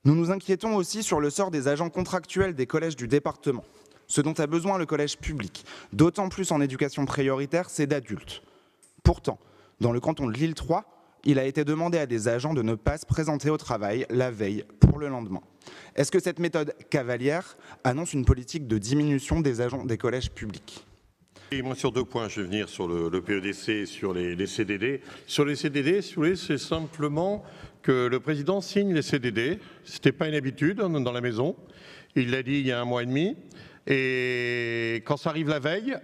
Nous nous inquiétons aussi sur le sort des agents contractuels des collèges du département. Ce dont a besoin le collège public, d'autant plus en éducation prioritaire, c'est d'adultes. Pourtant, dans le canton de Lille 3, il a été demandé à des agents de ne pas se présenter au travail la veille pour le lendemain. Est-ce que cette méthode cavalière annonce une politique de diminution des agents des collèges publics ? Et moi, sur 2 points, je vais venir sur le PEDC et sur les CDD. Sur les CDD, si vous voulez, c'est simplement que le président signe les CDD. Ce n'était pas une habitude dans la maison. Il l'a dit il y a 1 mois et demi. Et quand ça arrive la veille,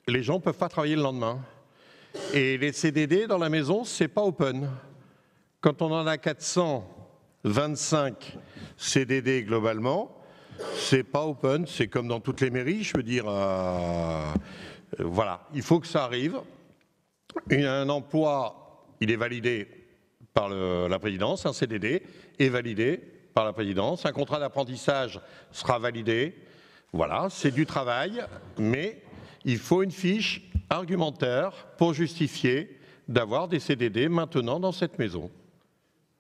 les gens ne peuvent pas travailler le lendemain. Et les CDD dans la maison, ce n'est pas open. Quand on en a 425 CDD globalement, c'est pas open, c'est comme dans toutes les mairies, je veux dire, voilà, il faut que ça arrive. Un emploi, il est validé par la présidence, un CDD est validé par la présidence, un contrat d'apprentissage sera validé. Voilà, c'est du travail, mais il faut une fiche argumentaire pour justifier d'avoir des CDD maintenant dans cette maison.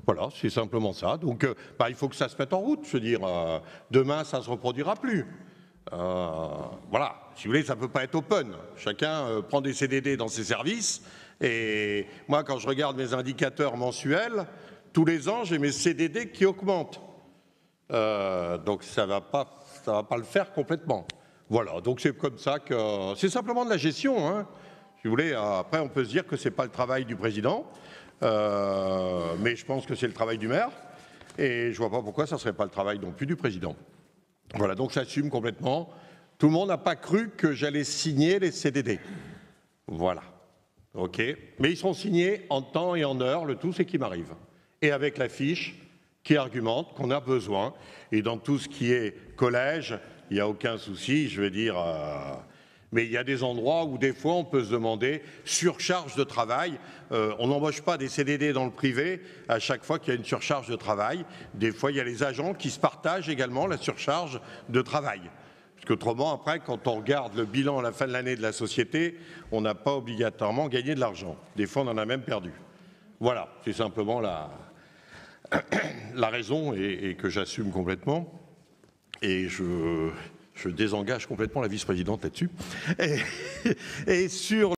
Voilà, c'est simplement ça. Donc, il faut que ça se mette en route. Je veux dire, demain, ça ne se reproduira plus. Voilà, si vous voulez, ça ne peut pas être open. Chacun prend des CDD dans ses services. Et moi, quand je regarde mes indicateurs mensuels, tous les ans, j'ai mes CDD qui augmentent. Donc, ça va pas le faire complètement. Voilà, donc c'est comme ça que... C'est simplement de la gestion, hein. Si vous voulez, après, on peut se dire que ce n'est pas le travail du président. Mais je pense que c'est le travail du maire et je ne vois pas pourquoi ça ne serait pas le travail non plus du président. Voilà, donc j'assume complètement. Tout le monde n'a pas cru que j'allais signer les CDD. Voilà, ok. Mais ils seront signés en temps et en heure, le tout c'est qu'ils m'arrivent. Et avec la fiche qui argumente qu'on a besoin. Et dans tout ce qui est collège, il n'y a aucun souci, je veux dire... Mais il y a des endroits où des fois on peut se demander surcharge de travail. On n'embauche pas des CDD dans le privé à chaque fois qu'il y a une surcharge de travail. Des fois il y a les agents qui se partagent également la surcharge de travail. Parce qu'autrement après quand on regarde le bilan à la fin de l'année de la société, on n'a pas obligatoirement gagné de l'argent. Des fois on en a même perdu. Voilà, c'est simplement la raison et que j'assume complètement. Et je désengage complètement la vice-présidente là-dessus. Et sur